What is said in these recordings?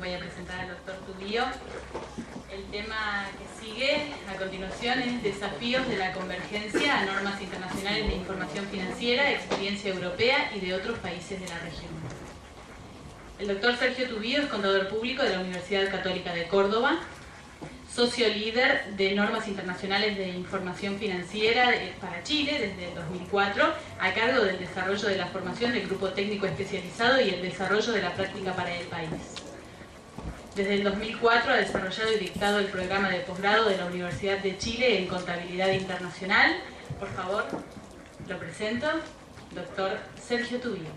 voy a presentar al doctor Tubío. El tema que sigue a continuación es desafíos de la convergencia a normas internacionales de información financiera, experiencia europea y de otros países de la región. El doctor Sergio Tubío es contador público de la Universidad Católica de Córdoba, socio líder de normas internacionales de información financiera para Chile desde el 2004, a cargo del desarrollo de la formación del grupo técnico especializado y el desarrollo de la práctica para el país. Desde el 2004 ha desarrollado y dictado el programa de posgrado de la Universidad de Chile en Contabilidad Internacional. Por favor, lo presento, doctor Sergio Tubío.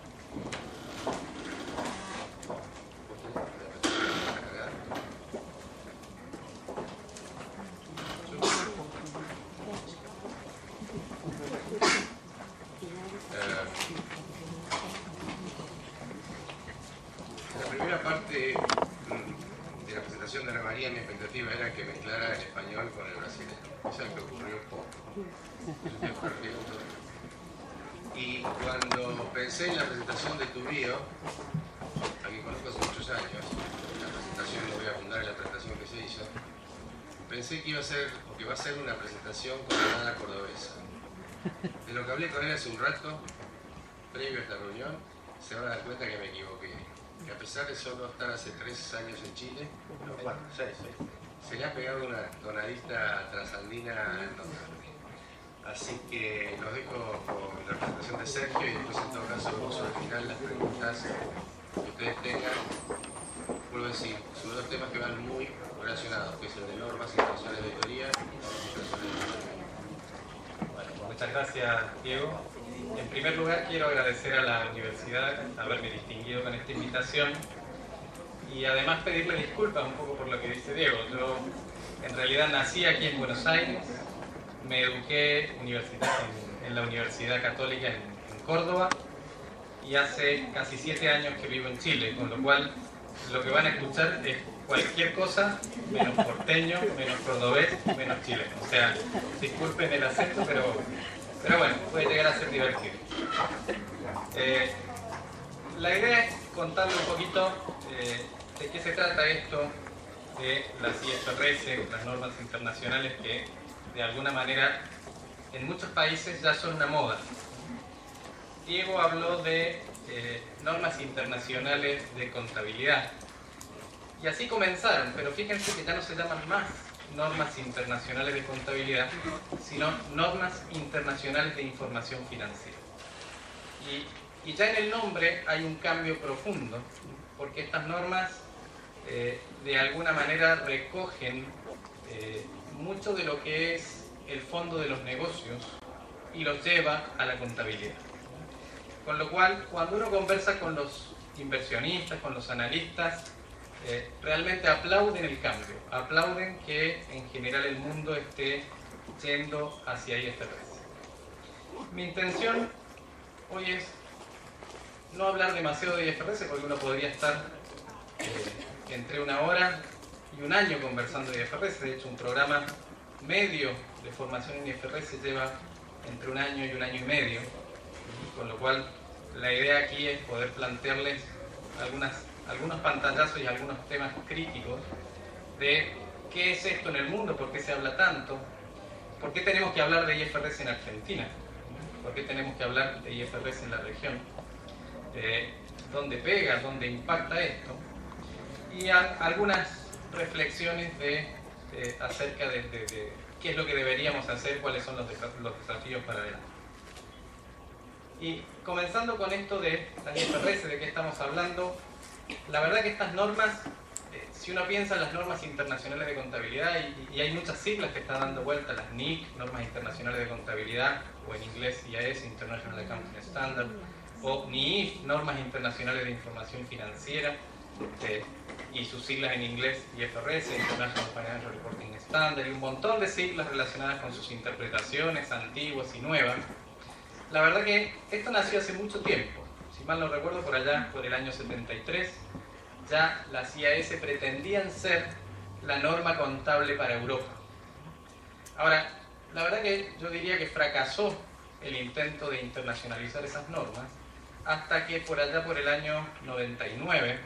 La primera parte de la presentación de Ana María, mi expectativa era que mezclara el español con el brasileño. Eso es lo que ocurrió poco. Y cuando pensé en la presentación de Tubío, a quien conozco hace muchos años, la presentación, no voy a abundar en la presentación que se hizo, pensé que iba a ser, o que va a ser una presentación con la nada cordobesa. De lo que hablé con él hace un rato, previo a esta reunión, se van a dar cuenta que me equivoqué. Que a pesar de solo estar hace 3 años en Chile, no, 4, 6, se le ha pegado una tonadita transandina notable. Así que los dejo con la presentación de Sergio y después en todo caso uso al final las preguntas que ustedes tengan. Vuelvo a decir, sobre dos temas que van muy relacionados, que es el de normas internacionales de auditoría y Bueno, muchas gracias, Diego. En primer lugar, quiero agradecer a la universidad haberme distinguido con esta invitación y además pedirle disculpas un poco por lo que dice Diego. Yo en realidad nací aquí en Buenos Aires, me eduqué en la Universidad Católica en Córdoba y hace casi 7 años que vivo en Chile, con lo cual lo que van a escuchar es cualquier cosa menos porteño, menos cordobés, menos chileno. O sea, disculpen el acento, pero bueno, puede llegar a ser divertido. La idea es contarle un poquito de qué se trata esto de las IFRS, las normas internacionales que de alguna manera en muchos países ya son una moda. Diego habló de normas internacionales de contabilidad y así comenzaron, pero fíjense que ya no se llaman más normas internacionales de contabilidad, sino normas internacionales de información financiera. Y ya en el nombre hay un cambio profundo, porque estas normas de alguna manera recogen mucho de lo que es el fondo de los negocios y los lleva a la contabilidad. Con lo cual, cuando uno conversa con los inversionistas, con los analistas, realmente aplauden el cambio, aplauden que en general el mundo esté yendo hacia IFRS. Mi intención hoy es no hablar demasiado de IFRS, porque uno podría estar entre 1 hora y 1 año conversando de IFRS. De hecho, un programa medio de formación en IFRS lleva entre 1 año y 1 año y medio, con lo cual la idea aquí es poder plantearles algunos pantallazos y algunos temas críticos de qué es esto en el mundo, por qué se habla tanto, por qué tenemos que hablar de IFRS en Argentina, por qué tenemos que hablar de IFRS en la región, dónde pega, dónde impacta esto, y algunas reflexiones acerca de qué es lo que deberíamos hacer, cuáles son los desafíos para adelante. Y comenzando con esto de las IFRS, de qué estamos hablando, la verdad que estas normas, si uno piensa en las normas internacionales de contabilidad, y hay muchas siglas que están dando vuelta, las NIC, normas internacionales de contabilidad, o en inglés IAS, International Accounting Standard, o NIIF, normas internacionales de información financiera, y sus siglas en inglés IFRS, International Financial Reporting Standard, y un montón de siglas relacionadas con sus interpretaciones antiguas y nuevas. La verdad que esto nació hace mucho tiempo. Si mal no recuerdo, por allá, por el año 73, ya las IAS pretendían ser la norma contable para Europa. Ahora, la verdad que yo diría que fracasó el intento de internacionalizar esas normas, hasta que por allá por el año 99,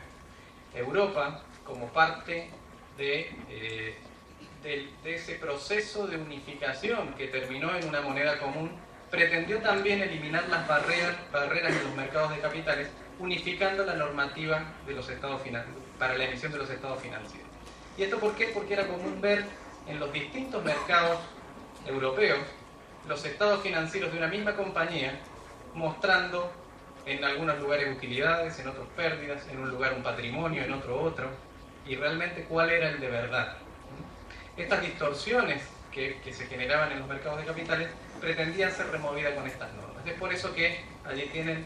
Europa como parte de ese proceso de unificación que terminó en una moneda común, pretendió también eliminar las barreras en los mercados de capitales, unificando la normativa de los estados para la emisión de los estados financieros. ¿Y esto por qué? Porque era común ver en los distintos mercados europeos los estados financieros de una misma compañía mostrando en algunos lugares utilidades, en otros pérdidas, en un lugar un patrimonio, en otro, y realmente cuál era el de verdad. Estas distorsiones que se generaban en los mercados de capitales pretendían ser removidas con estas normas. Es por eso que allí tienen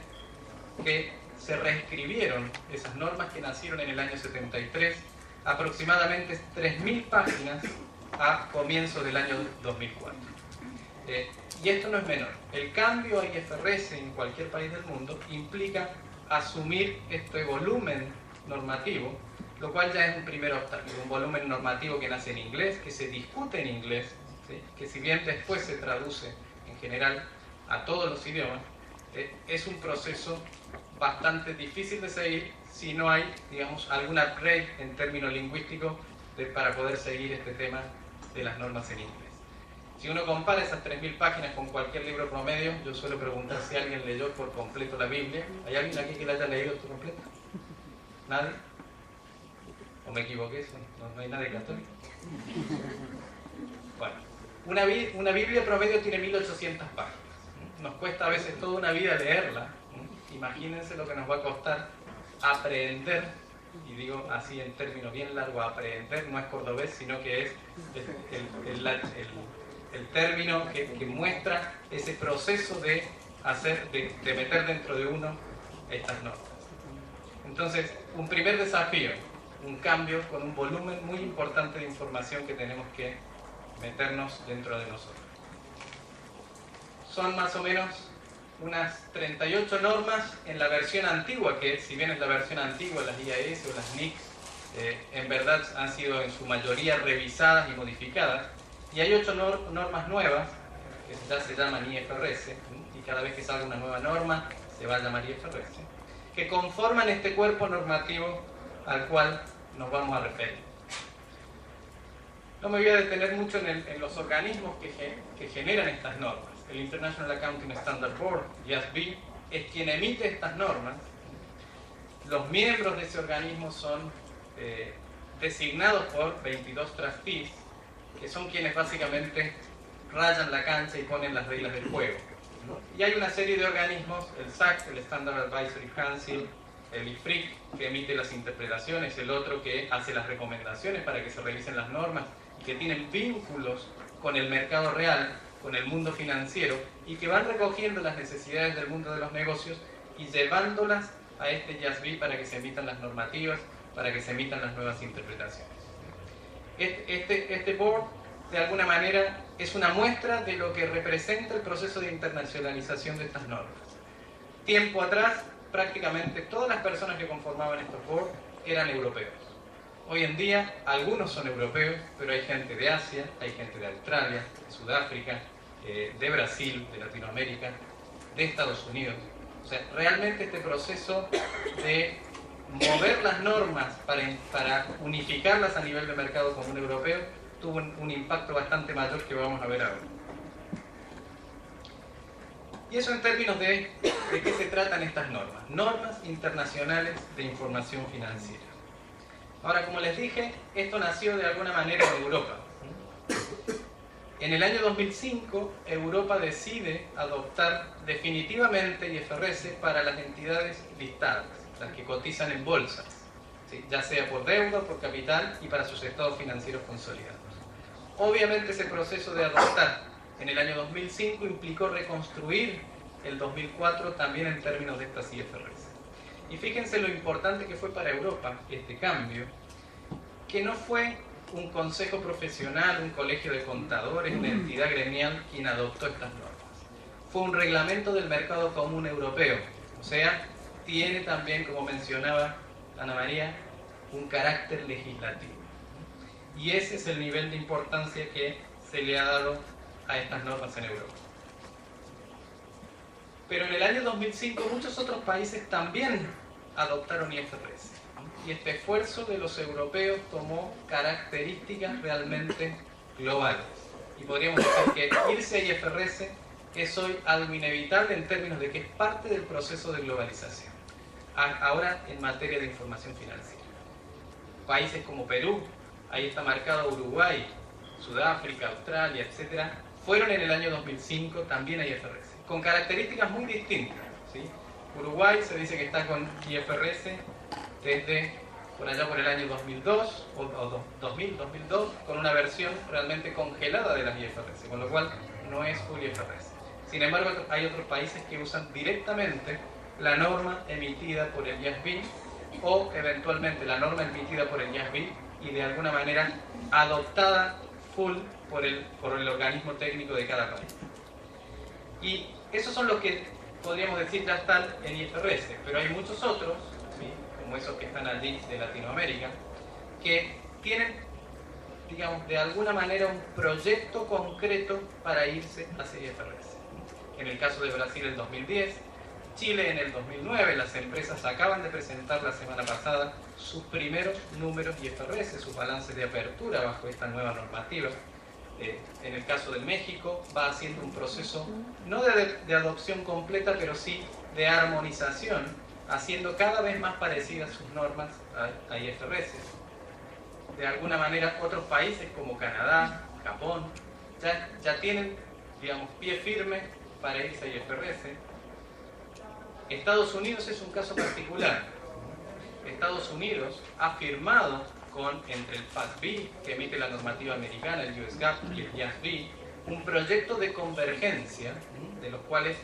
que se reescribieron esas normas que nacieron en el año 73, aproximadamente 3.000 páginas a comienzos del año 2004. Y esto no es menor. El cambio a IFRS en cualquier país del mundo implica asumir este volumen normativo, lo cual ya es un primer obstáculo, un volumen normativo que nace en inglés, que se discute en inglés, ¿sí? Que si bien después se traduce en general a todos los idiomas, es un proceso bastante difícil de seguir si no hay, digamos, algún upgrade en términos lingüísticos para poder seguir este tema de las normas en inglés. Si uno compara esas 3.000 páginas con cualquier libro promedio, yo suelo preguntar si alguien leyó por completo la Biblia. ¿Hay alguien aquí que la haya leído por completo? ¿Nadie? ¿O me equivoqué? ¿No hay nadie católico? Bueno, una Biblia promedio tiene 1.800 páginas. Nos cuesta a veces toda una vida leerla. Imagínense lo que nos va a costar aprender, y digo así en términos bien largos, aprender no es cordobés, sino que es el término que muestra ese proceso de meter dentro de uno estas normas. Entonces, un primer desafío, un cambio con un volumen muy importante de información que tenemos que meternos dentro de nosotros. Son más o menos unas 38 normas en la versión antigua, que si bien es la versión antigua, las IAS o las NICS, en verdad han sido en su mayoría revisadas y modificadas, y hay 8 normas nuevas, que ya se llaman IFRS, y cada vez que salga una nueva norma se va a llamar IFRS, que conforman este cuerpo normativo al cual nos vamos a referir. No me voy a detener mucho en los organismos que generan estas normas. El International Accounting Standard Board, IASB, es quien emite estas normas. Los miembros de ese organismo son designados por 22 trustees, que son quienes básicamente rayan la cancha y ponen las reglas del juego. Y hay una serie de organismos, el SAC, el Standard Advisory Council, el IFRIC, que emite las interpretaciones, el otro que hace las recomendaciones para que se revisen las normas, y que tienen vínculos con el mercado real, con el mundo financiero, y que van recogiendo las necesidades del mundo de los negocios y llevándolas a este IASB para que se emitan las normativas, para que se emitan las nuevas interpretaciones. Este board, de alguna manera, es una muestra de lo que representa el proceso de internacionalización de estas normas. Tiempo atrás, prácticamente todas las personas que conformaban estos boards eran europeos. Hoy en día, algunos son europeos, pero hay gente de Asia, hay gente de Australia, de Sudáfrica, de Brasil, de Latinoamérica, de Estados Unidos. O sea, realmente este proceso de mover las normas para unificarlas a nivel de mercado común europeo tuvo un impacto bastante mayor que vamos a ver ahora. Y eso en términos de qué se tratan estas normas. Normas internacionales de información financiera. Ahora, como les dije, esto nació de alguna manera en Europa. En el año 2005, Europa decide adoptar definitivamente IFRS para las entidades listadas, las que cotizan en bolsas, ¿sí? Ya sea por deuda o por capital, y para sus estados financieros consolidados. Obviamente ese proceso de adoptar en el año 2005 implicó reconstruir el 2004 también en términos de estas IFRS. Y fíjense lo importante que fue para Europa este cambio, que no fue un consejo profesional, un colegio de contadores, una entidad gremial quien adoptó estas normas. Fue un reglamento del mercado común europeo, o sea, tiene también, como mencionaba Ana María, un carácter legislativo. Y ese es el nivel de importancia que se le ha dado a estas normas en Europa. Pero en el año 2005 muchos otros países también adoptaron IFRS. y este esfuerzo de los europeos tomó características realmente globales. Y podríamos decir que irse a IFRS es hoy algo inevitable en términos de que es parte del proceso de globalización. Ahora en materia de información financiera. Países como Perú, ahí está marcado Uruguay, Sudáfrica, Australia, etc., fueron en el año 2005 también a IFRS, con características muy distintas, ¿sí? Uruguay se dice que está con IFRS desde por allá por el año 2002 o 2002, con una versión realmente congelada de las IFRS, con lo cual no es full IFRS. Sin embargo, hay otros países que usan directamente la norma emitida por el IASB o eventualmente la norma emitida por el IASB y de alguna manera adoptada full por el organismo técnico de cada país. Y esos son los que podríamos decir ya están en IFRS, pero hay muchos otros, ¿sí?, como esos que están allí de Latinoamérica, que tienen, digamos, de alguna manera un proyecto concreto para irse hacia IFRS. En el caso de Brasil el 2010, Chile en el 2009, las empresas acaban de presentar la semana pasada sus primeros números IFRS, sus balances de apertura bajo esta nueva normativa. En el caso de México va haciendo un proceso no de adopción completa, pero sí de armonización, haciendo cada vez más parecidas sus normas a IFRS. De alguna manera otros países como Canadá, Japón, ya tienen, digamos, pie firme para irse a IFRS. Estados Unidos es un caso particular. Estados Unidos ha firmado entre el FASB, que emite la normativa americana, el US GAAP y el IASB, un proyecto de convergencia, de los cuales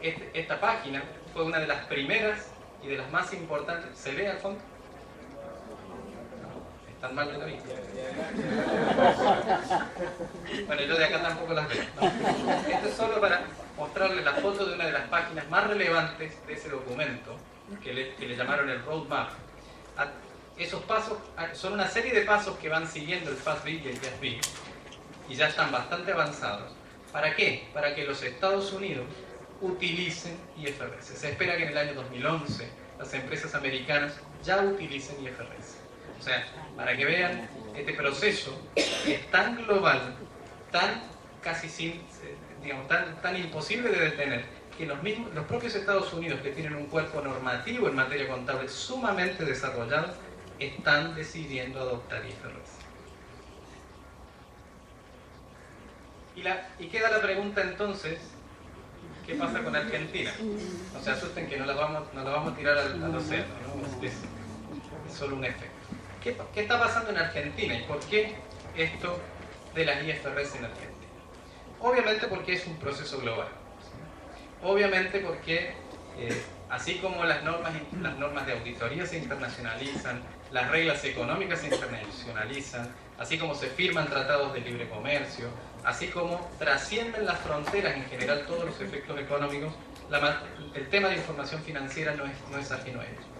esta página fue una de las primeras y de las más importantes. ¿Se lee al fondo? ¿Están mal de la vista? Bueno, yo de acá tampoco las veo, ¿no? Esto es solo para mostrarles la foto de una de las páginas más relevantes de ese documento, que le llamaron el roadmap. Esos pasos son una serie de pasos que van siguiendo el FASB y el IASB y ya están bastante avanzados. ¿Para qué? Para que los Estados Unidos utilicen IFRS. Se espera que en el año 2011 las empresas americanas ya utilicen IFRS. O sea, para que vean, este proceso es tan global, tan imposible de detener, que los propios Estados Unidos, que tienen un cuerpo normativo en materia contable sumamente desarrollado, están decidiendo adoptar IFRS. Y queda la pregunta entonces, ¿qué pasa con Argentina? No se asusten que no la vamos a tirar al océano, ¿no? Es solo un efecto. ¿Qué está pasando en Argentina y por qué esto de las IFRS en Argentina? Obviamente porque es un proceso global. Obviamente porque así como las normas de auditoría se internacionalizan, las reglas económicas se internacionalizan, así como se firman tratados de libre comercio, así como trascienden las fronteras en general todos los efectos económicos, el tema de información financiera no es ajeno a ello.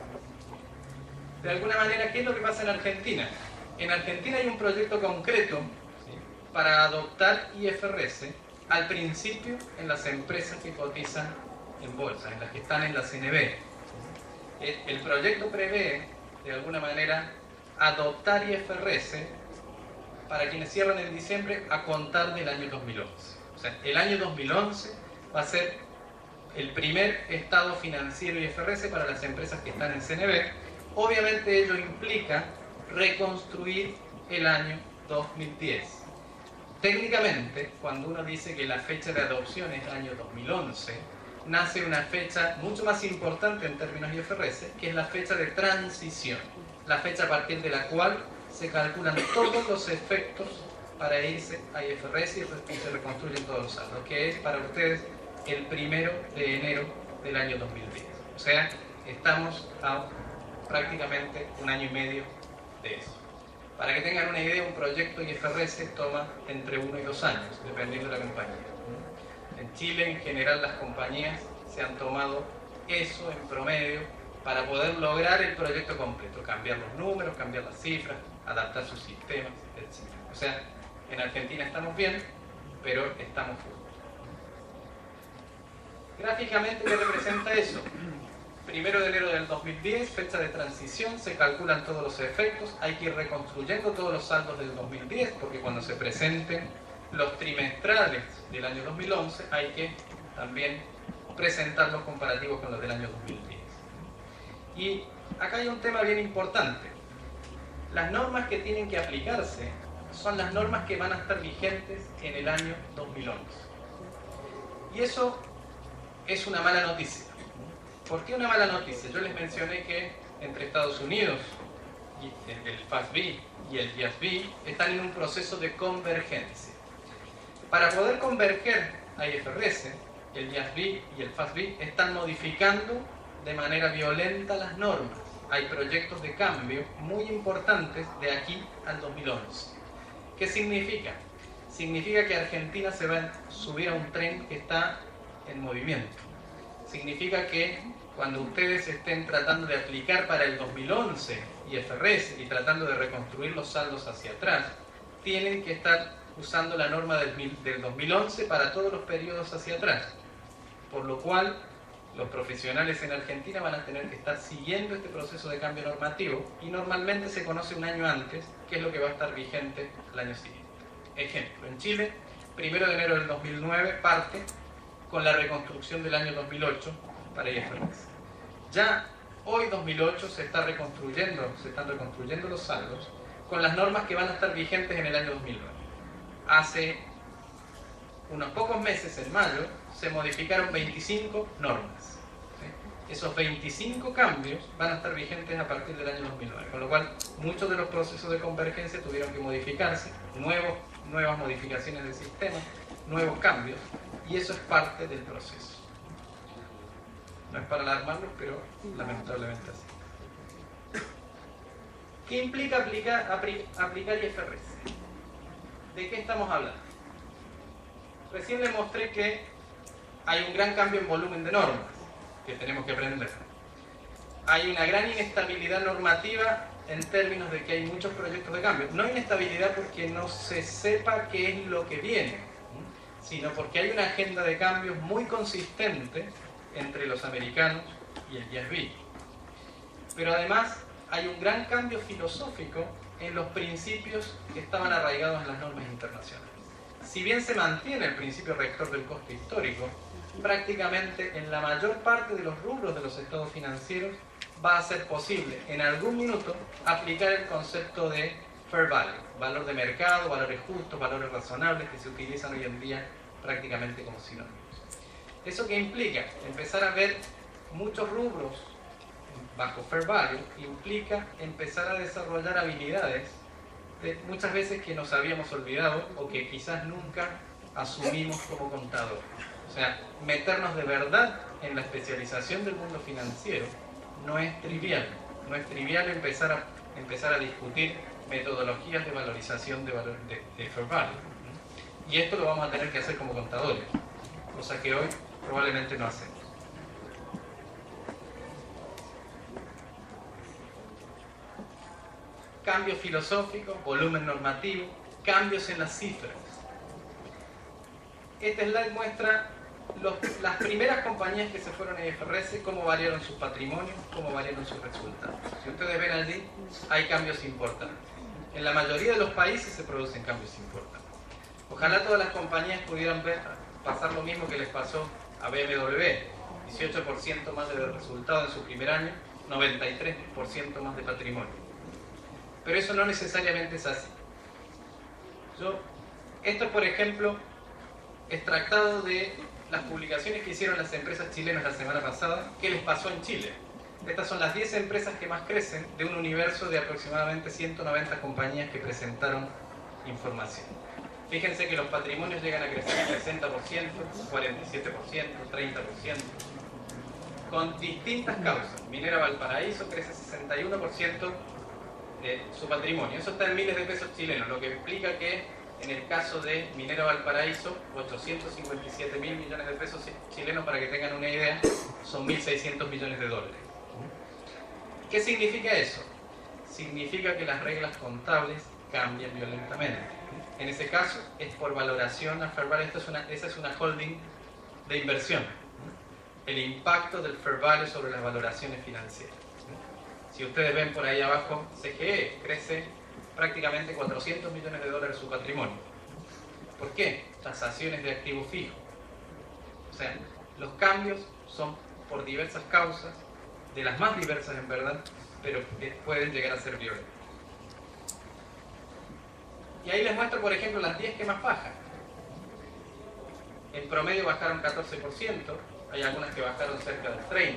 De alguna manera, ¿qué es lo que pasa en Argentina? En Argentina hay un proyecto concreto, ¿sí?, para adoptar IFRS al principio en las empresas que cotizan en bolsa, en las que están en la CNB. El proyecto prevé, de alguna manera, adoptar IFRS para quienes cierran en diciembre a contar del año 2011. O sea, el año 2011 va a ser el primer estado financiero IFRS para las empresas que están en CNB. Obviamente ello implica reconstruir el año 2010. Técnicamente, cuando uno dice que la fecha de adopción es el año 2011, nace una fecha mucho más importante en términos IFRS, que es la fecha de transición, la fecha a partir de la cual se calculan todos los efectos para irse a IFRS y se reconstruyen todos los saldos, que es para ustedes el 1 de enero del año 2010. O sea, estamos a prácticamente un año y medio de eso. Para que tengan una idea, un proyecto IFRS toma entre 1 y 2 años, dependiendo de la compañía. En Chile, en general, las compañías se han tomado eso en promedio para poder lograr el proyecto completo, cambiar los números, cambiar las cifras, adaptar sus sistemas, etc. O sea, en Argentina estamos bien, pero estamos full. Gráficamente, ¿qué representa eso? 1 de enero del 2010, fecha de transición, se calculan todos los efectos, hay que ir reconstruyendo todos los saldos del 2010, porque cuando se presenten los trimestrales del año 2011, hay que también presentar los comparativos con los del año 2010. Y acá hay un tema bien importante. Las normas que tienen que aplicarse son las normas que van a estar vigentes en el año 2011. Y eso es una mala noticia. ¿Por qué una mala noticia? Yo les mencioné que entre Estados Unidos, y el FASB y el GASB están en un proceso de convergencia. Para poder converger a IFRS, el GASB y el FASB están modificando de manera violenta las normas. Hay proyectos de cambio muy importantes de aquí al 2011. ¿Qué significa? Significa que Argentina se va a subir a un tren que está en movimiento. Significa que cuando ustedes estén tratando de aplicar para el 2011 IFRS y tratando de reconstruir los saldos hacia atrás, tienen que estar usando la norma del 2011 para todos los periodos hacia atrás. Por lo cual, los profesionales en Argentina van a tener que estar siguiendo este proceso de cambio normativo y normalmente se conoce un año antes qué es lo que va a estar vigente el año siguiente. Ejemplo, en Chile, 1 de enero del 2009 parte con la reconstrucción del año 2008 para IFRS. Ya hoy 2008 se están reconstruyendo los saldos con las normas que van a estar vigentes en el año 2009. Hace unos pocos meses, en mayo, se modificaron 25 normas. ¿Sí? Esos 25 cambios van a estar vigentes a partir del año 2009, con lo cual muchos de los procesos de convergencia tuvieron que modificarse, nuevas modificaciones del sistema, nuevos cambios, y eso es parte del proceso. No es para alarmarlos, pero lamentablemente así. ¿Qué implica aplicar IFRS? ¿De qué estamos hablando? Recién les mostré que hay un gran cambio en volumen de normas que tenemos que aprender. Hay una gran inestabilidad normativa en términos de que hay muchos proyectos de cambio. No inestabilidad porque no se sepa qué es lo que viene, sino porque hay una agenda de cambios muy consistente entre los americanos y el GASB. Pero además hay un gran cambio filosófico en los principios que estaban arraigados en las normas internacionales. Si bien se mantiene el principio rector del coste histórico, prácticamente en la mayor parte de los rubros de los estados financieros va a ser posible en algún minuto aplicar el concepto de fair value, valor de mercado, valores justos, valores razonables que se utilizan hoy en día prácticamente como sinónimos. ¿Eso qué implica? Empezar a ver muchos rubros bajo fair value implica empezar a desarrollar habilidades muchas veces que nos habíamos olvidado o que quizás nunca asumimos como contador. O sea, meternos de verdad en la especialización del mundo financiero no es trivial. No es trivial empezar a discutir metodologías de valorización de fair value. Y esto lo vamos a tener que hacer como contadores, cosa que hoy probablemente no hacemos. Cambio filosófico, volumen normativo, cambios en las cifras. Este slide muestra las primeras compañías que se fueron a IFRS, cómo variaron sus patrimonios, cómo variaron sus resultados. Si ustedes ven allí, hay cambios importantes. En la mayoría de los países se producen cambios importantes. Ojalá todas las compañías pudieran pasar lo mismo que les pasó a BMW. 18% más de resultado en su primer año, 93% más de patrimonio. Pero eso no necesariamente es así. Esto, por ejemplo, extractado de las publicaciones que hicieron las empresas chilenas la semana pasada, ¿qué les pasó en Chile? Estas son las 10 empresas que más crecen de un universo de aproximadamente 190 compañías que presentaron información. Fíjense que los patrimonios llegan a crecer 60%, 47%, 30%, con distintas causas. Minera Valparaíso crece 61% de su patrimonio. Eso está en miles de pesos chilenos, lo que implica que en el caso de Minera Valparaíso, 857 mil millones de pesos chilenos, para que tengan una idea, son 1.600 millones de dólares. ¿Qué significa eso? Significa que las reglas contables cambian violentamente. En ese caso es por valoración a fair value. Esa es una holding de inversión. el impacto del fair value sobre las valoraciones financieras. Si ustedes ven por ahí abajo, CGE crece prácticamente 400 millones de dólares su patrimonio. ¿Por qué? Tasaciones de activos fijos. O sea, los cambios son por diversas causas, de las más diversas en verdad, pero que pueden llegar a ser violentos. Y ahí les muestro, por ejemplo, las 10 que más bajan. En promedio bajaron 14%, hay algunas que bajaron cerca del 30%.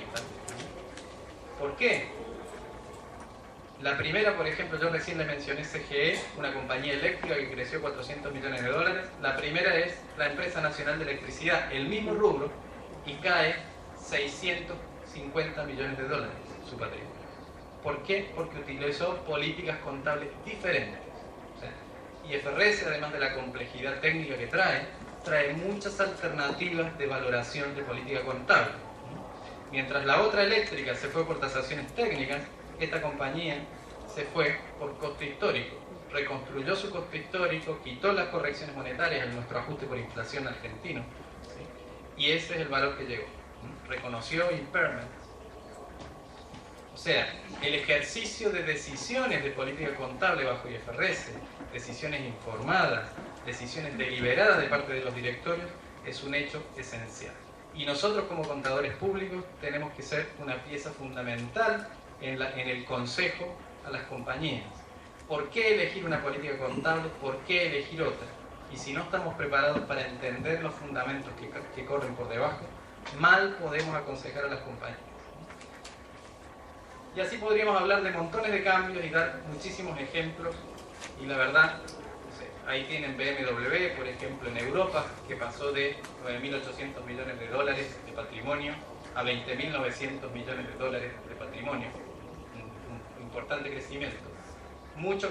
¿Por qué? La primera, por ejemplo, yo recién les mencioné CGE, una compañía eléctrica que creció 400 millones de dólares. La primera es la Empresa Nacional de Electricidad, el mismo rubro, y cae 650 millones de dólares su patrimonio. ¿Por qué? Porque utilizó políticas contables diferentes. O sea, IFRS, además de la complejidad técnica que trae muchas alternativas de valoración de política contable. Mientras la otra eléctrica se fue por tasaciones técnicas, esta compañía se fue por costo histórico. Reconstruyó su costo histórico, quitó las correcciones monetarias en nuestro ajuste por inflación argentino, ¿sí? Y ese es el valor que llegó. Reconoció impairment. O sea, el ejercicio de decisiones de política contable bajo IFRS, decisiones informadas, decisiones deliberadas de parte de los directorios, es un hecho esencial. Y nosotros como contadores públicos tenemos que ser una pieza fundamental en el consejo a las compañías. ¿Por qué elegir una política contable? ¿Por qué elegir otra? Y si no estamos preparados para entender los fundamentos que corren por debajo, mal podemos aconsejar a las compañías. Y así podríamos hablar de montones de cambios y dar muchísimos ejemplos. Y la verdad, no sé, ahí tienen BMW, por ejemplo, en Europa, que pasó de 9.800 millones de dólares de patrimonio a 20.900 millones de dólares de patrimonio. Un importante crecimiento. Mucho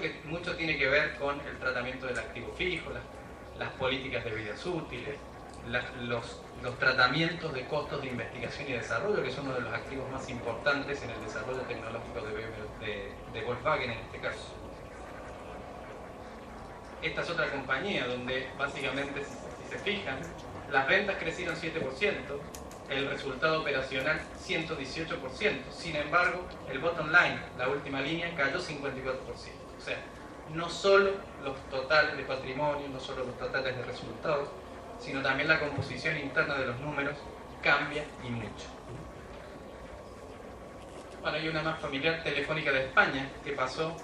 tiene que ver con el tratamiento del activo fijo, las políticas de vidas útiles, los tratamientos de costos de investigación y desarrollo, que son uno de los activos más importantes en el desarrollo tecnológico de Volkswagen en este caso. Esta es otra compañía donde básicamente, si se fijan, las ventas crecieron 7%, el resultado operacional 118%, sin embargo el bottom line, la última línea, cayó 54%. O sea, no solo los totales de patrimonio, no solo los totales de resultados, sino también la composición interna de los números cambia y mucho. Bueno, hay una más familiar, Telefónica de España, que pasó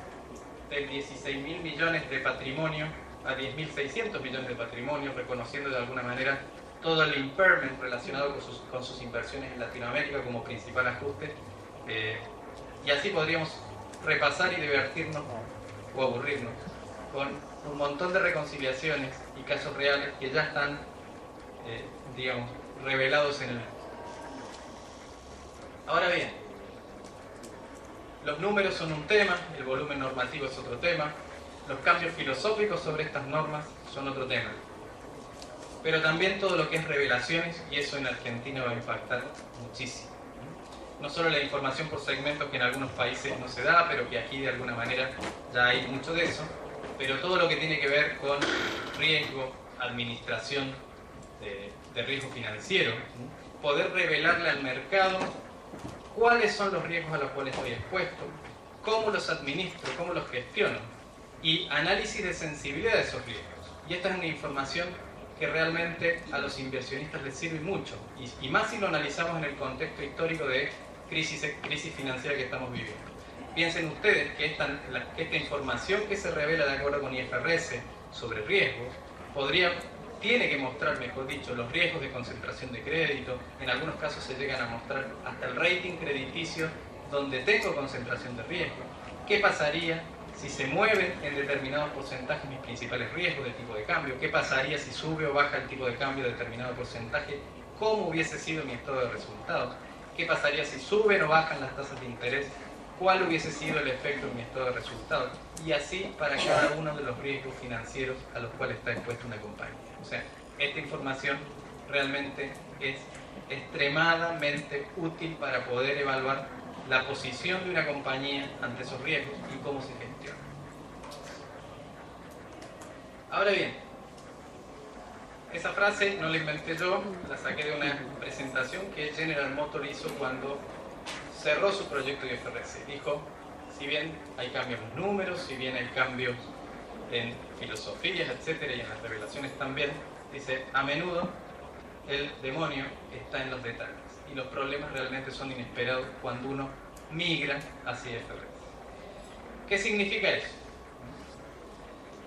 de 16.000 millones de patrimonio a 10.600 millones de patrimonio, reconociendo de alguna manera todo el impairment relacionado con sus inversiones en Latinoamérica como principal ajuste. Y así podríamos repasar y divertirnos o aburrirnos con un montón de reconciliaciones y casos reales que ya están, digamos, revelados en el... Ahora bien, los números son un tema, el volumen normativo es otro tema, los cambios filosóficos sobre estas normas son otro tema. Pero también todo lo que es revelaciones, y eso en Argentina va a impactar muchísimo. No solo la información por segmentos que en algunos países no se da, pero que aquí de alguna manera ya hay mucho de eso, pero todo lo que tiene que ver con riesgo, administración de riesgo financiero, poder revelarle al mercado cuáles son los riesgos a los cuales estoy expuesto, cómo los administro, cómo los gestiono, y análisis de sensibilidad de esos riesgos. Y esta es una información que realmente a los inversionistas les sirve mucho, y más si lo analizamos en el contexto histórico de crisis financiera que estamos viviendo. Piensen ustedes que esta información que se revela de acuerdo con IFRS sobre riesgos tiene que mostrar, mejor dicho, los riesgos de concentración de crédito. En algunos casos se llegan a mostrar hasta el rating crediticio donde tengo concentración de riesgo. ¿Qué pasaría si se mueven en determinados porcentajes mis principales riesgos de tipo de cambio? ¿Qué pasaría si sube o baja el tipo de cambio de determinado porcentaje? ¿Cómo hubiese sido mi estado de resultados? ¿Qué pasaría si suben o bajan las tasas de interés? ¿Cuál hubiese sido el efecto en mi estado de resultados? Y así para cada uno de los riesgos financieros a los cuales está expuesta una compañía. O sea, esta información realmente es extremadamente útil para poder evaluar la posición de una compañía ante esos riesgos y cómo se gestiona. Ahora bien, Esa frase no la inventé yo, la saqué de una presentación que General Motors hizo cuando cerró su proyecto de IFRS. Dijo, si bien hay cambios en los números, si bien hay cambios en filosofías, etcétera, y en las revelaciones también, dice, a menudo el demonio está en los detalles y los problemas realmente son inesperados cuando uno migra hacia IFRS. ¿Qué significa eso?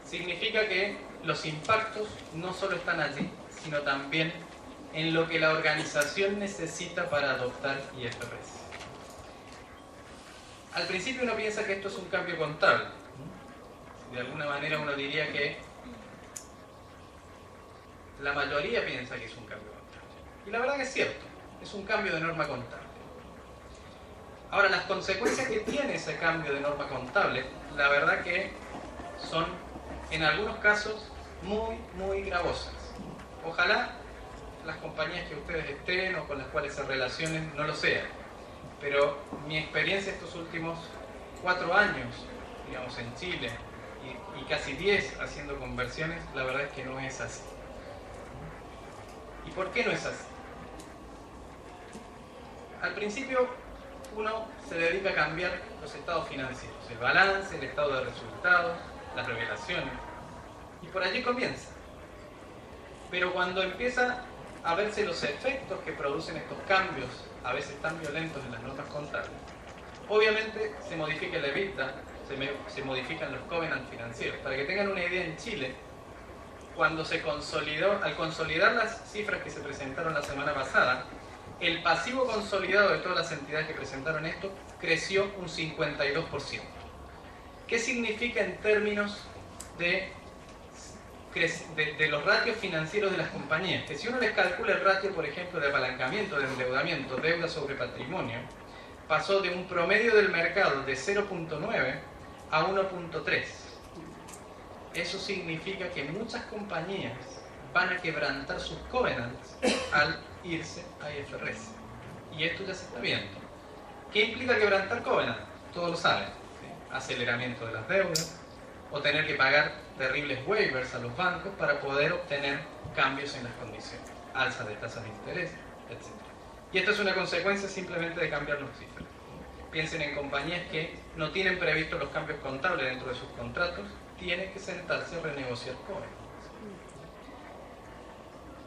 Significa que los impactos no solo están allí, sino también en lo que la organización necesita para adoptar IFRS. Al principio uno piensa que esto es un cambio contable. De alguna manera uno diría que la mayoría piensa que es un cambio contable. Y la verdad que es cierto, es un cambio de norma contable. Ahora, las consecuencias que tiene ese cambio de norma contable, la verdad que son, en algunos casos, muy, muy gravosas. Ojalá las compañías que ustedes estén o con las cuales se relacionen no lo sean. Pero mi experiencia estos últimos 4 años, digamos, en Chile, y casi 10 haciendo conversiones, la verdad es que no es así. ¿Y por qué no es así? Al principio uno se dedica a cambiar los estados financieros, el balance, el estado de resultados, las revelaciones, y por allí comienza. Pero cuando empieza a verse los efectos que producen estos cambios, a veces tan violentos en las notas contables, obviamente se modifica el EBITDA, se modifican los covenants financieros. Para que tengan una idea, en Chile, cuando se consolidó, al consolidar las cifras que se presentaron la semana pasada, el pasivo consolidado de todas las entidades que presentaron esto creció un 52%. ¿Qué significa en términos de los ratios financieros de las compañías? Que si uno les calcula el ratio, por ejemplo, de apalancamiento, de endeudamiento, deuda sobre patrimonio, pasó de un promedio del mercado de 0.9 a 1.3. Eso significa que muchas compañías van a quebrantar sus covenants al irse a IFRS. Y esto ya se está viendo. ¿Qué implica quebrantar covenants? Todos lo saben. ¿Sí? Aceleramiento de las deudas, o tener que pagar terribles waivers a los bancos para poder obtener cambios en las condiciones, alza de tasas de interés, etc. Y esto es una consecuencia simplemente de cambiar los cifras. Piensen en compañías que no tienen previstos los cambios contables dentro de sus contratos, tienen que sentarse a renegociar covenants.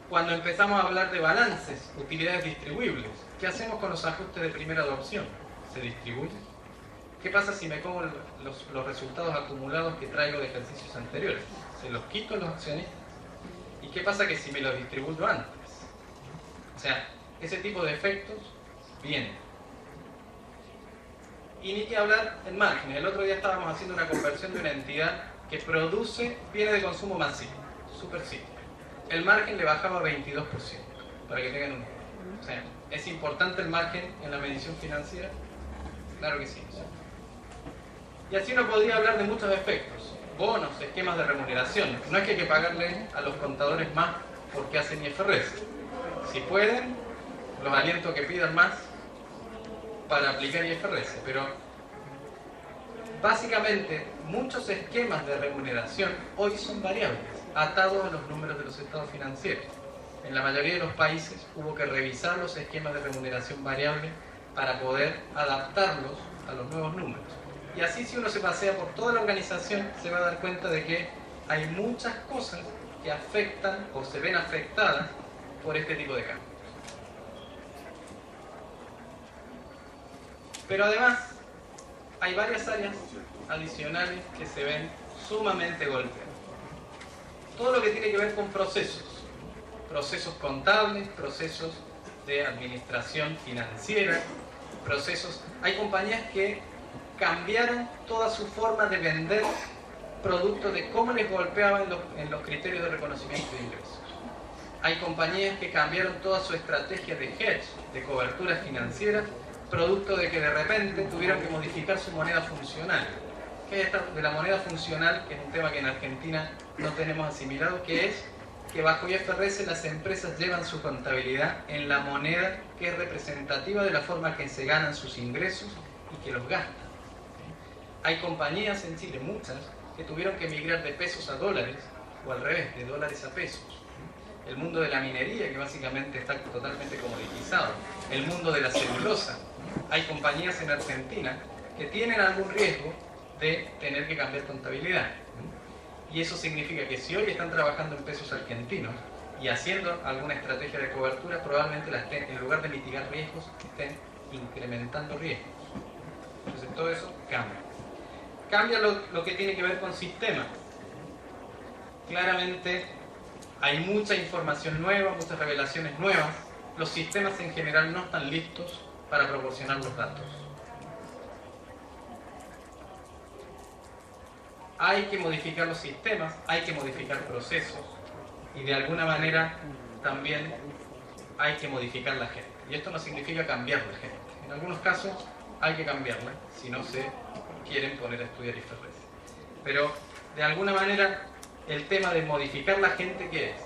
Cuando empezamos a hablar de balances, utilidades distribuibles, ¿qué hacemos con los ajustes de primera adopción? ¿Se distribuyen? ¿Qué pasa si me como los resultados acumulados que traigo de ejercicios anteriores? ¿Se los quito a los accionistas? ¿Y qué pasa que si me los distribuyo antes? O sea, ese tipo de efectos vienen. Y ni que hablar en márgenes. El otro día estábamos haciendo una conversión de una entidad que produce bienes de consumo masivo, super cíclico. El margen le bajaba 22%, para que tengan una idea. O sea, ¿es importante el margen en la medición financiera? Claro que sí. Y así uno podría hablar de muchos efectos. Bonos, esquemas de remuneración. No es que hay que pagarle a los contadores más porque hacen IFRS. Si pueden, los aliento a que pidan más para aplicar IFRS. Pero básicamente muchos esquemas de remuneración hoy son variables, atados a los números de los estados financieros. En la mayoría de los países hubo que revisar los esquemas de remuneración variable para poder adaptarlos a los nuevos números. Y así, si uno se pasea por toda la organización, se va a dar cuenta de que hay muchas cosas que afectan o se ven afectadas por este tipo de cambios. Pero además, hay varias áreas adicionales que se ven sumamente golpeadas. Todo lo que tiene que ver con procesos contables, procesos de administración financiera, procesos. Hay compañías que cambiaron toda su forma de vender producto de cómo les golpeaba en los criterios de reconocimiento de ingresos. Hay compañías que cambiaron toda su estrategia de hedge, de cobertura financiera, producto de que de repente tuvieron que modificar su moneda funcional. ¿Qué es esta de la moneda funcional? Que es un tema que en Argentina no tenemos asimilado, que es que bajo IFRS las empresas llevan su contabilidad en la moneda que es representativa de la forma que se ganan sus ingresos y que los gastan. Hay compañías en Chile, muchas, que tuvieron que migrar de pesos a dólares, o al revés, de dólares a pesos. el mundo de la minería, que básicamente está totalmente comoditizado, el mundo de la celulosa. Hay compañías en Argentina que tienen algún riesgo de tener que cambiar contabilidad. Y eso significa que si hoy están trabajando en pesos argentinos y haciendo alguna estrategia de cobertura, probablemente en lugar de mitigar riesgos, estén incrementando riesgos. Entonces todo eso cambia. Cambia lo que tiene que ver con sistemas. Claramente hay mucha información nueva, muchas revelaciones nuevas. Los sistemas en general no están listos para proporcionar los datos. Hay que modificar los sistemas, hay que modificar procesos y de alguna manera también hay que modificar la gente. Y esto no significa cambiar la gente. En algunos casos hay que cambiarla si no se quieren poner a estudiar IFRS. Pero de alguna manera el tema de modificar la gente, ¿qué es?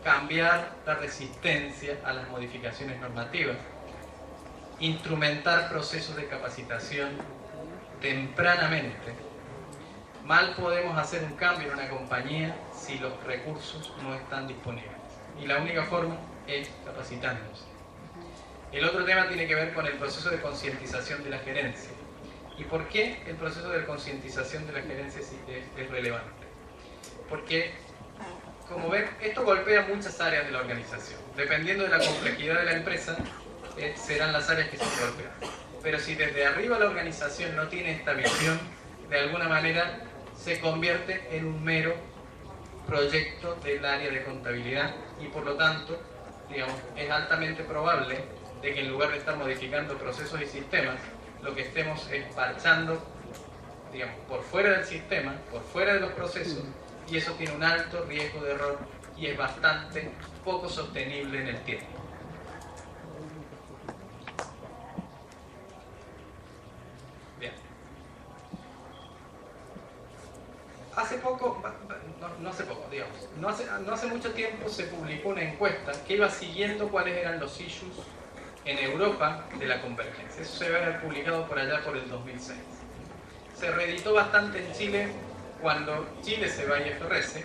Cambiar la resistencia a las modificaciones normativas, instrumentar procesos de capacitación tempranamente. Mal podemos hacer un cambio en una compañía si los recursos no están disponibles. Y la única forma es capacitándose. El otro tema tiene que ver con el proceso de concientización de la gerencia. ¿Y por qué el proceso de concientización de la gerencia es relevante? Porque, como ven, esto golpea muchas áreas de la organización. Dependiendo de la complejidad de la empresa, serán las áreas que se golpean. Pero si desde arriba la organización no tiene esta visión, de alguna manera se convierte en un mero proyecto del área de contabilidad y por lo tanto, digamos, es altamente probable de que en lugar de estar modificando procesos y sistemas, lo que estemos es parchando, digamos, por fuera del sistema, por fuera de los procesos, y eso tiene un alto riesgo de error y es bastante poco sostenible en el tiempo. Bien. Hace poco, no hace poco, digamos, no hace mucho tiempo se publicó una encuesta que iba siguiendo cuáles eran los issues en Europa de la convergencia. Eso se había publicado por allá por el 2006. Se reeditó bastante en Chile cuando Chile se va a IFRS.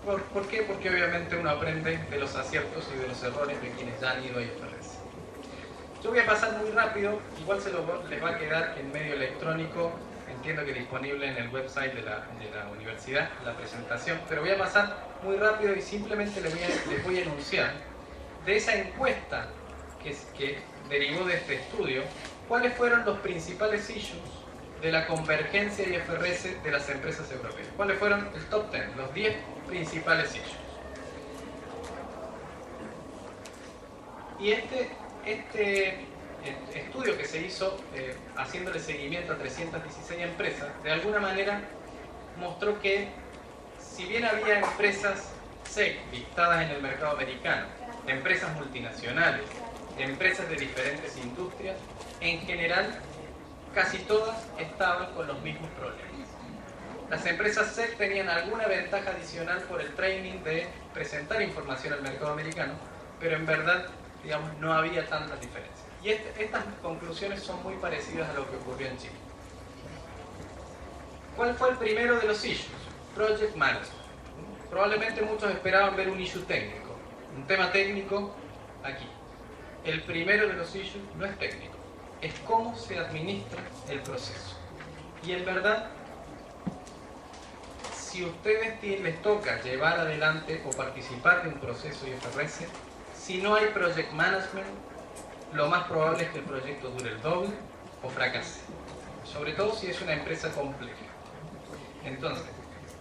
¿Por qué? Porque obviamente uno aprende de los aciertos y de los errores de quienes ya han ido a IFRS. Yo voy a pasar muy rápido, igual les va a quedar en medio electrónico, entiendo que disponible en el website de la universidad, la presentación, pero voy a pasar muy rápido y simplemente les voy a enunciar de esa encuesta que derivó de este estudio, cuáles fueron los principales issues de la convergencia IFRS de las empresas europeas. ¿Cuáles fueron el top 10, los 10 principales issues? Y este estudio que se hizo haciéndole seguimiento a 316 empresas, de alguna manera mostró que si bien había empresas SEC listadas en el mercado americano, empresas multinacionales, empresas de diferentes industrias, en general casi todas estaban con los mismos problemas. Las empresas SEC tenían alguna ventaja adicional por el training de presentar información al mercado americano, pero en verdad, digamos, no había tantas diferencias. Y estas conclusiones son muy parecidas a lo que ocurrió en Chile. ¿Cuál fue el primero de los issues? Project Management. Probablemente muchos esperaban ver un issue técnico, un tema técnico aquí. El primero de los issues no es técnico, es cómo se administra el proceso. Y en verdad, si a ustedes les toca llevar adelante o participar de un proceso IFRS, si no hay project management, lo más probable es que el proyecto dure el doble o fracase, sobre todo si es una empresa compleja. Entonces,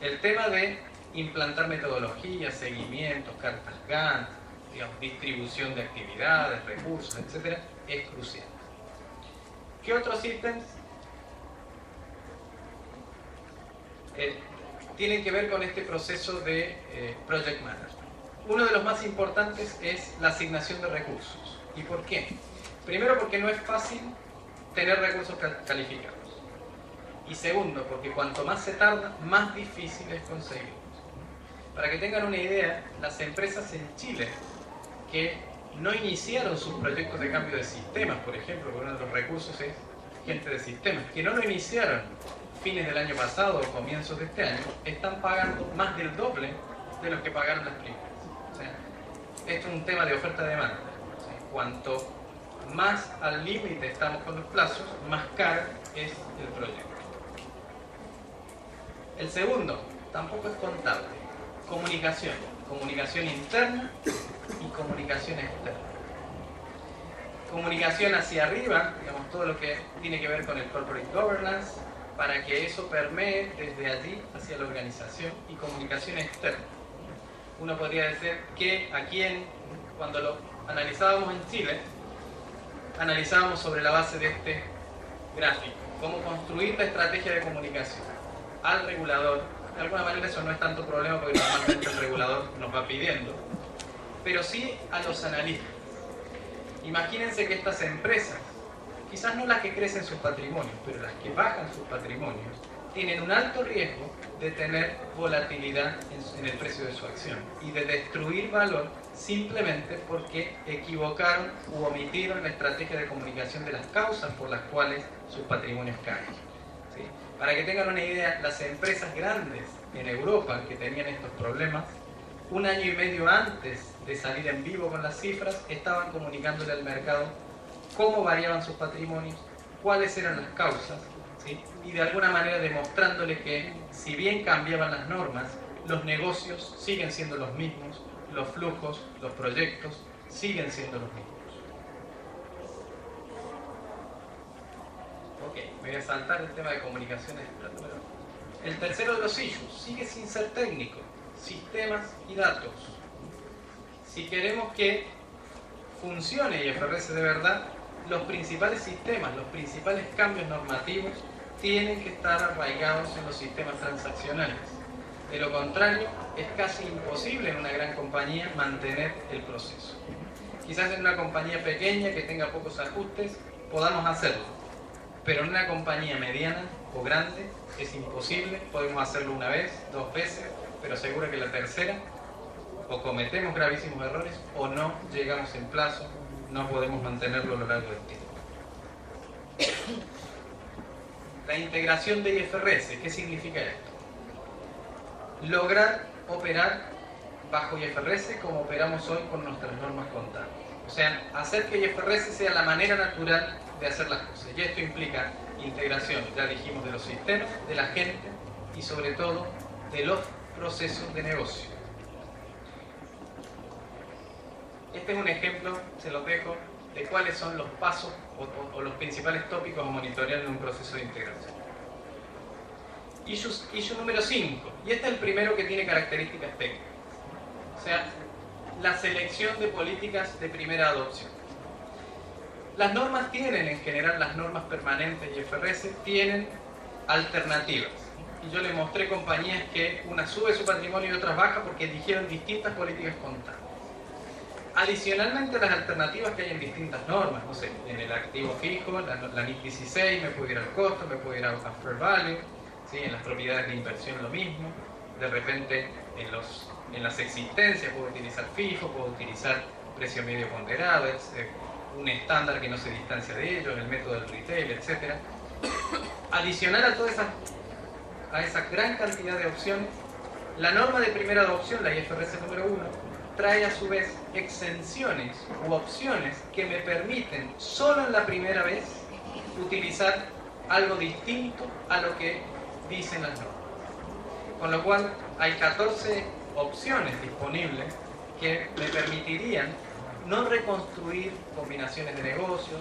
el tema de implantar metodologías, seguimientos, cartas Gantt, digamos, distribución de actividades, recursos, etc., es crucial. ¿Qué otros ítems tienen que ver con este proceso de project management? Uno de los más importantes es la asignación de recursos. ¿Y por qué? Primero, porque no es fácil tener recursos calificados. Y segundo, porque cuanto más se tarda, más difícil es conseguirlos. Para que tengan una idea, las empresas en Chile que no iniciaron sus proyectos de cambio de sistemas, por ejemplo, porque uno de los recursos es gente de sistemas, que no lo iniciaron fines del año pasado o comienzos de este año, están pagando más del doble de lo que pagaron las primeras. O sea, esto es un tema de oferta-demanda. ¿Sí? Cuanto más al límite estamos con los plazos, más caro es el proyecto. El segundo, tampoco es contable. Comunicación. Comunicación interna y comunicación externa. Comunicación hacia arriba, digamos, todo lo que tiene que ver con el corporate governance, para que eso permee desde allí hacia la organización, y comunicación externa. Uno podría decir que aquí, cuando lo analizábamos en Chile, analizábamos sobre la base de este gráfico, cómo construir la estrategia de comunicación al regulador. De alguna manera eso no es tanto problema porque normalmente el regulador nos va pidiendo, pero sí a los analistas. Imagínense que estas empresas, quizás no las que crecen sus patrimonios, pero las que bajan sus patrimonios, tienen un alto riesgo de tener volatilidad en el precio de su acción y de destruir valor simplemente porque equivocaron u omitieron la estrategia de comunicación de las causas por las cuales sus patrimonios caen. ¿Sí? Para que tengan una idea, las empresas grandes en Europa que tenían estos problemas, un año y medio antes de salir en vivo con las cifras, estaban comunicándole al mercado cómo variaban sus patrimonios, cuáles eran las causas, ¿sí? Y de alguna manera demostrándole que, si bien cambiaban las normas, los negocios siguen siendo los mismos, los flujos, los proyectos siguen siendo los mismos. Ok, me voy a saltar el tema de comunicaciones. El tercero de los issues sigue sin ser técnico: sistemas y datos. Si queremos que funcione IFRS de verdad, los principales sistemas, los principales cambios normativos tienen que estar arraigados en los sistemas transaccionales. De lo contrario, es casi imposible en una gran compañía mantener el proceso. Quizás en una compañía pequeña que tenga pocos ajustes podamos hacerlo, pero en una compañía mediana o grande es imposible. Podemos hacerlo una vez, 2 veces, pero seguro que la tercera o cometemos gravísimos errores o no llegamos en plazo, no podemos mantenerlo a lo largo del tiempo. La integración de IFRS, ¿qué significa esto? Lograr operar bajo IFRS como operamos hoy con nuestras normas contables. O sea, hacer que IFRS sea la manera natural de hacer las cosas. Y esto implica integración, ya dijimos, de los sistemas, de la gente y sobre todo de los procesos de negocio. Este es un ejemplo, se los dejo, de cuáles son los pasos o los principales tópicos a monitorear en un proceso de integración. Issue número 5, y este es el primero que tiene características técnicas. O sea, la selección de políticas de primera adopción. Las normas tienen, en general, las normas permanentes y IFRS tienen alternativas. Y yo les mostré compañías que una sube su patrimonio y otras baja porque eligieron distintas políticas contables. Adicionalmente a las alternativas que hay en distintas normas, no sé, en el activo fijo, la NIC 16, me puedo ir al costo, me puedo ir a fair value, ¿sí? En las propiedades de inversión lo mismo, de repente en las existencias puedo utilizar fijo, puedo utilizar precio medio ponderado, un estándar que no se distancia de ellos, el método del retail, etc. Adicional a toda esa gran cantidad de opciones, la norma de primera adopción, la IFRS número 1, trae a su vez exenciones u opciones que me permiten solo en la primera vez utilizar algo distinto a lo que dicen las normas. Con lo cual hay 14 opciones disponibles que me permitirían no reconstruir combinaciones de negocios,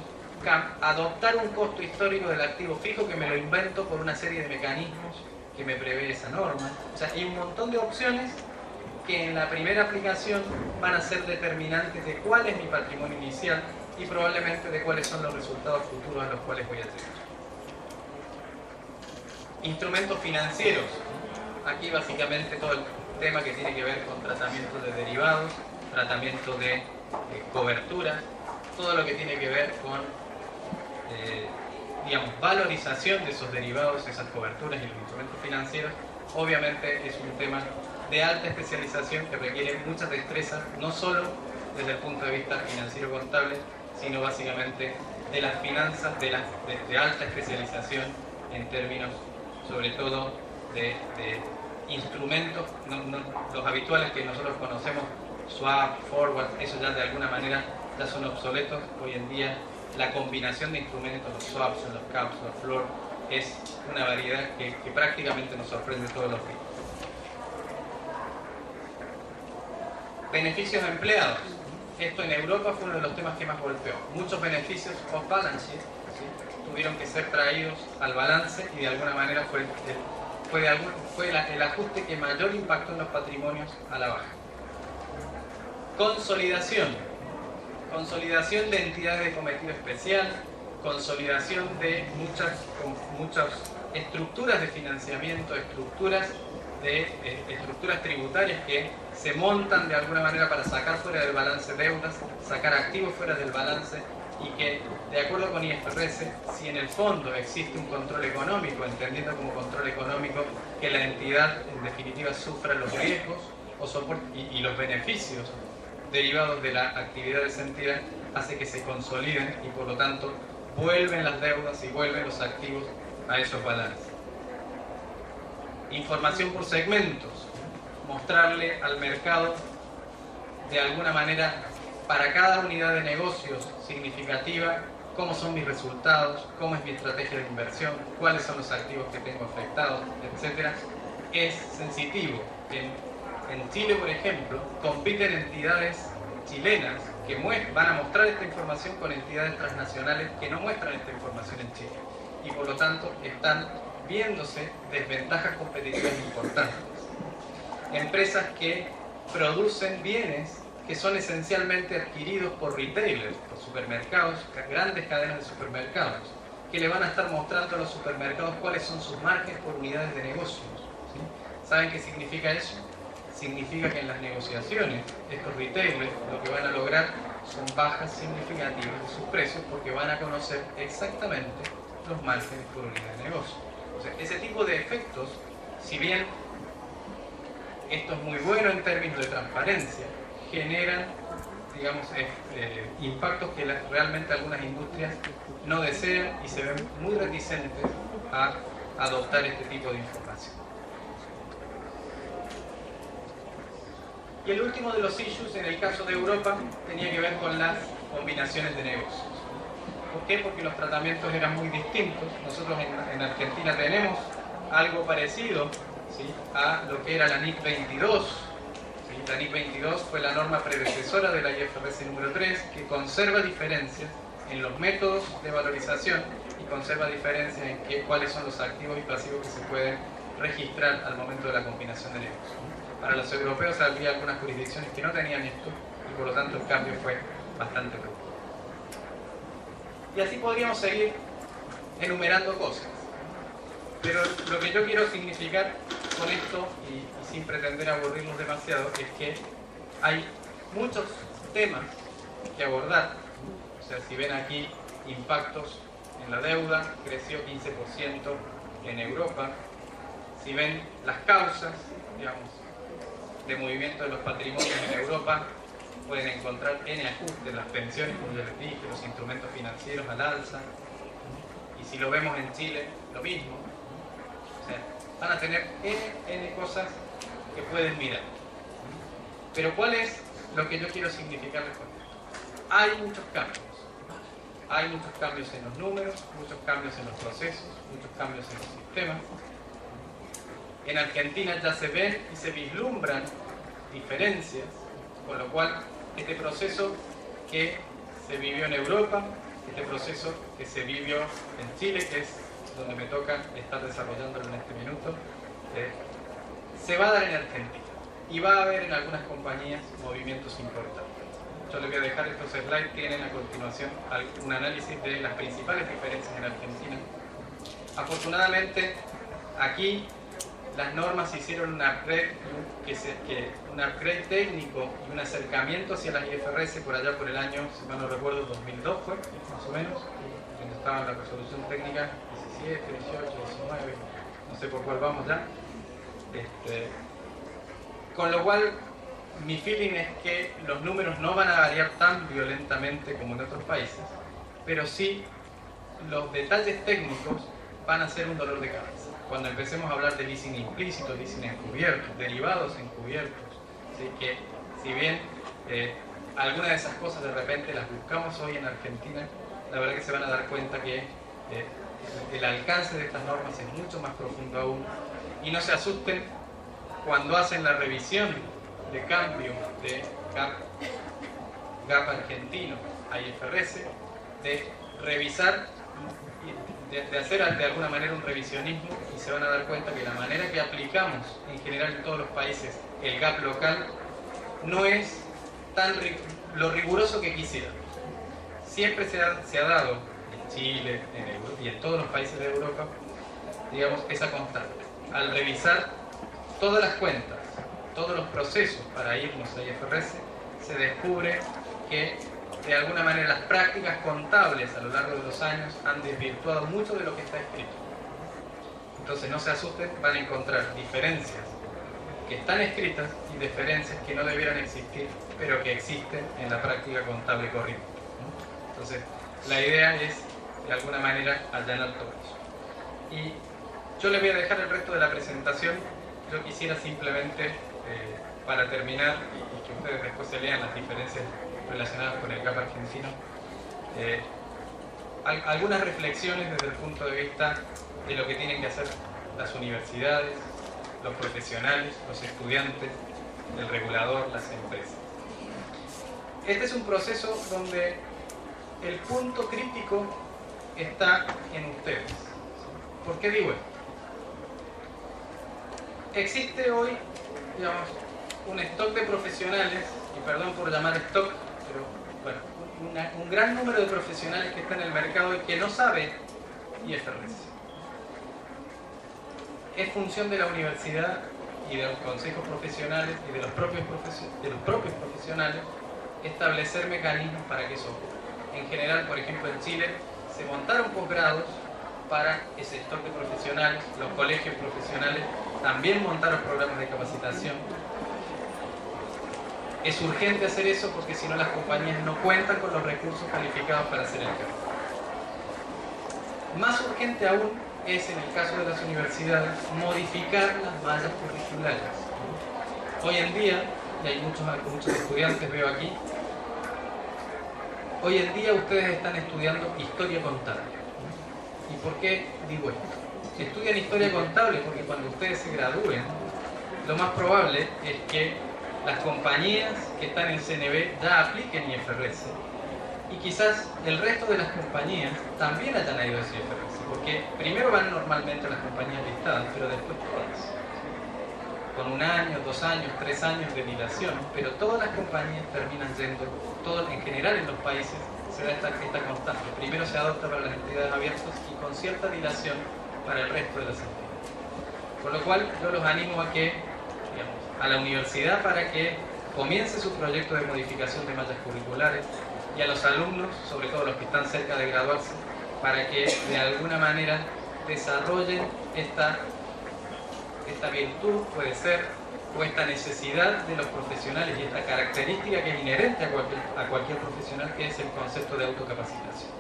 adoptar un costo histórico del activo fijo que me lo invento por una serie de mecanismos que me prevé esa norma. O sea, hay un montón de opciones que en la primera aplicación van a ser determinantes de cuál es mi patrimonio inicial y probablemente de cuáles son los resultados futuros a los cuales voy a tener. Instrumentos financieros. Aquí básicamente todo el tema que tiene que ver con tratamiento de derivados, tratamiento de cobertura, todo lo que tiene que ver con valorización de esos derivados, esas coberturas y los instrumentos financieros. Obviamente es un tema de alta especialización que requiere mucha destreza, no solo desde el punto de vista financiero contable, sino básicamente de las finanzas de alta especialización en términos sobre todo de instrumentos, los habituales que nosotros conocemos swap, forward, eso ya de alguna manera ya son obsoletos. Hoy en día la combinación de instrumentos, los swaps, los caps, los floor, es una variedad que prácticamente nos sorprende todos los días. Beneficios de empleados. Esto en Europa fue uno de los temas que más golpeó. Muchos beneficios off balance sheet, ¿sí?, tuvieron que ser traídos al balance y de alguna manera fue el ajuste que mayor impactó en los patrimonios a la baja. Consolidación. Consolidación de entidades de cometido especial, consolidación de muchas estructuras de financiamiento, estructuras tributarias que se montan de alguna manera para sacar fuera del balance deudas, sacar activos fuera del balance, y que, de acuerdo con IFRS, si en el fondo existe un control económico, entendiendo como control económico que la entidad en definitiva sufra los riesgos y los beneficios derivados de la actividad de esa entidad, hace que se consoliden y por lo tanto vuelven las deudas y vuelven los activos a esos balances. Información por segmentos, mostrarle al mercado de alguna manera para cada unidad de negocios significativa cómo son mis resultados, cómo es mi estrategia de inversión, cuáles son los activos que tengo afectados, etc. Es sensitivo. En Chile, por ejemplo, compiten entidades chilenas que van a mostrar esta información con entidades transnacionales que no muestran esta información en Chile. Y por lo tanto están viéndose desventajas competitivas importantes. Empresas que producen bienes que son esencialmente adquiridos por retailers, por supermercados, grandes cadenas de supermercados, que le van a estar mostrando a los supermercados cuáles son sus márgenes por unidades de negocios, ¿sí? ¿Saben qué significa eso? Significa que en las negociaciones estos retailers lo que van a lograr son bajas significativas de sus precios porque van a conocer exactamente los márgenes por unidad de negocio. O sea, ese tipo de efectos, si bien esto es muy bueno en términos de transparencia, generan, digamos, impactos que realmente algunas industrias no desean y se ven muy reticentes a adoptar este tipo de información. Y el último de los issues en el caso de Europa tenía que ver con las combinaciones de negocios. ¿Por qué? Porque los tratamientos eran muy distintos. Nosotros en Argentina tenemos algo parecido, ¿sí?, a lo que era la NIC 22. ¿Sí? La NIC 22 fue la norma predecesora de la IFRS número 3, que conserva diferencias en los métodos de valorización y conserva diferencias en cuáles son los activos y pasivos que se pueden registrar al momento de la combinación de negocios. Para los europeos había algunas jurisdicciones que no tenían esto y por lo tanto el cambio fue bastante poco. Y así podríamos seguir enumerando cosas. Pero lo que yo quiero significar con esto, y sin pretender aburrirlos demasiado, es que hay muchos temas que abordar. O sea, si ven aquí impactos en la deuda, creció 15% en Europa. Si ven las causas, digamos, de movimiento de los patrimonios en Europa, pueden encontrar N ajustes, las pensiones, como ya les dije, los instrumentos financieros al alza. Y si lo vemos en Chile, lo mismo. O sea, van a tener N cosas que pueden mirar. Pero ¿cuál es lo que yo quiero significarles con esto? Hay muchos cambios. Hay muchos cambios en los números, muchos cambios en los procesos, muchos cambios en los sistemas. En Argentina ya se ven y se vislumbran diferencias, con lo cual este proceso que se vivió en Europa, este proceso que se vivió en Chile, que es donde me toca estar desarrollándolo en este minuto, se va a dar en Argentina y va a haber en algunas compañías movimientos importantes. Yo les voy a dejar estos slides, tienen a continuación un análisis de las principales diferencias en Argentina. Afortunadamente, aquí las normas hicieron un upgrade técnico y un acercamiento hacia las IFRS por allá por el año, si mal no recuerdo, 2002 fue, más o menos, donde estaba la resolución técnica 17, 18, 19, no sé por cuál vamos ya. Con lo cual, mi feeling es que los números no van a variar tan violentamente como en otros países, pero sí los detalles técnicos van a ser un dolor de cabeza. Cuando empecemos a hablar de leasing implícito, leasing encubierto, derivados encubiertos, ¿sí? Que si bien algunas de esas cosas de repente las buscamos hoy en Argentina, la verdad que se van a dar cuenta que el alcance de estas normas es mucho más profundo aún, y no se asusten cuando hacen la revisión de cambio de GAP argentino a IFRS, de revisar, de hacer de alguna manera un revisionismo, y se van a dar cuenta que la manera que aplicamos en general en todos los países el GAP local no es tan lo riguroso que quisieran. Siempre se ha dado en Chile, en Europa y en todos los países de Europa, digamos, esa constante. Al revisar todas las cuentas, todos los procesos para irnos a IFRS, se descubre que de alguna manera las prácticas contables a lo largo de los años han desvirtuado mucho de lo que está escrito. Entonces no se asusten, van a encontrar diferencias que están escritas y diferencias que no debieran existir, pero que existen en la práctica contable corriente. Entonces la idea es de alguna manera allanar todo eso. Y yo les voy a dejar el resto de la presentación. Yo quisiera simplemente, para terminar, y que ustedes después se lean las diferencias relacionadas con el GAP argentino, algunas reflexiones desde el punto de vista de lo que tienen que hacer las universidades, los profesionales, los estudiantes, el regulador, las empresas. Este es un proceso donde el punto crítico está en ustedes. ¿Por qué digo esto? Existe hoy, digamos, un stock de profesionales, y perdón por llamar stock, pero bueno, un gran número de profesionales que están en el mercado y que no sabe IFRS. Es función de la universidad y de los consejos profesionales y de los propios profesionales establecer mecanismos para que eso ocurra. En general, por ejemplo, en Chile se montaron posgrados para ese stock de profesionales, los colegios profesionales también montaron programas de capacitación. Es urgente hacer eso porque si no las compañías no cuentan con los recursos calificados para hacer el cambio. Más urgente aún es, en el caso de las universidades, modificar las mallas curriculares. Hoy en día, y hay muchos estudiantes, veo aquí, hoy en día ustedes están estudiando historia contable. ¿Y por qué digo esto? Estudian historia contable porque cuando ustedes se gradúen, lo más probable es que las compañías que están en CNB ya apliquen IFRS, y quizás el resto de las compañías también hayan ido a ese IFRS, porque primero van normalmente las compañías listadas, pero después todas, con 1 año, 2 años, 3 años de dilación, pero todas las compañías terminan yendo, en general en los países se da esta constante. Primero se adopta para las entidades abiertas y con cierta dilación para el resto de las entidades. Por lo cual yo los animo a que, digamos, a la universidad para que comience su proyecto de modificación de mallas curriculares, y a los alumnos, sobre todo los que están cerca de graduarse, para que de alguna manera desarrollen esta virtud, puede ser, o esta necesidad de los profesionales y esta característica que es inherente a cualquier profesional, que es el concepto de autocapacitación.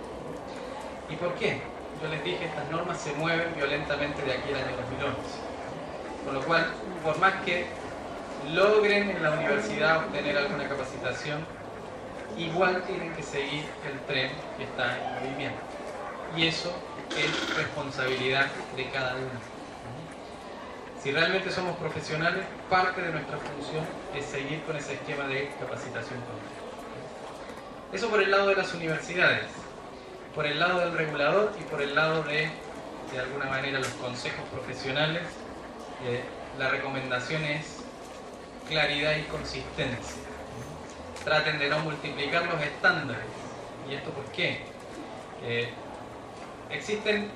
¿Y por qué? Yo les dije, estas normas se mueven violentamente de aquí al año 2011. Con lo cual, por más que logren en la universidad obtener alguna capacitación, igual tienen que seguir el tren que está en movimiento. Y eso es responsabilidad de cada uno. Si realmente somos profesionales, parte de nuestra función es seguir con ese esquema de capacitación continua. Eso por el lado de las universidades. Por el lado del regulador y por el lado de alguna manera, los consejos profesionales, la recomendación es claridad y consistencia. Traten de no multiplicar los estándares. ¿Y esto por qué? Existen,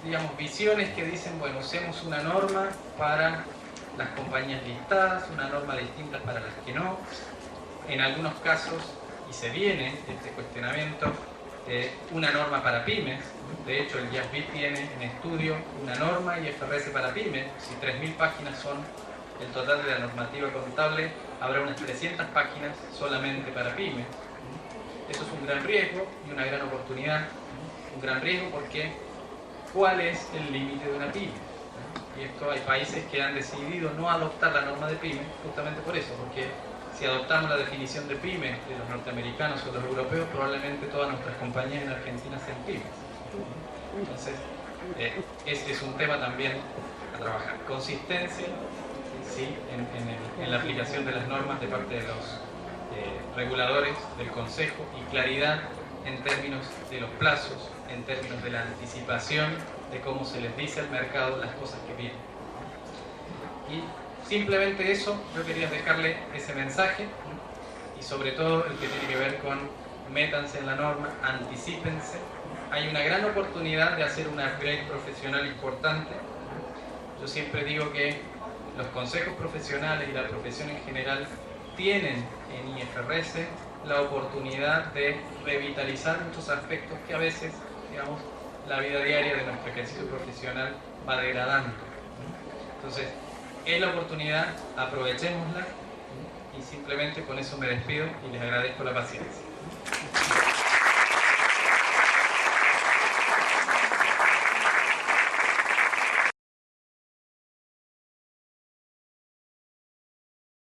digamos, visiones que dicen, bueno, usemos una norma para las compañías listadas, una norma distinta para las que no. En algunos casos, y se viene este cuestionamiento, una norma para pymes. De hecho, el IASB tiene en estudio una norma IFRS para pymes. Si 3.000 páginas son el total de la normativa contable, habrá unas 300 páginas solamente para pymes. Eso es un gran riesgo y una gran oportunidad. Un gran riesgo porque ¿cuál es el límite de una pyme? Y esto hay países que han decidido no adoptar la norma de PYME justamente por eso, porque si adoptamos la definición de PYME de los norteamericanos o los europeos, probablemente todas nuestras compañías en Argentina sean pymes. Entonces, ese es un tema también a trabajar. Consistencia, ¿sí? en la aplicación de las normas de parte de los reguladores del Consejo, y claridad en términos de los plazos, en términos de la anticipación, de cómo se les dice al mercado las cosas que vienen. Y simplemente eso, yo quería dejarle ese mensaje, y sobre todo el que tiene que ver con métanse en la norma, anticípense. Hay una gran oportunidad de hacer un upgrade profesional importante. Yo siempre digo que los consejos profesionales y la profesión en general tienen en IFRS la oportunidad de revitalizar muchos aspectos que a veces, digamos, la vida diaria de nuestro ejercicio profesional va degradando. Entonces, es la oportunidad, aprovechémosla, y simplemente con eso me despido y les agradezco la paciencia.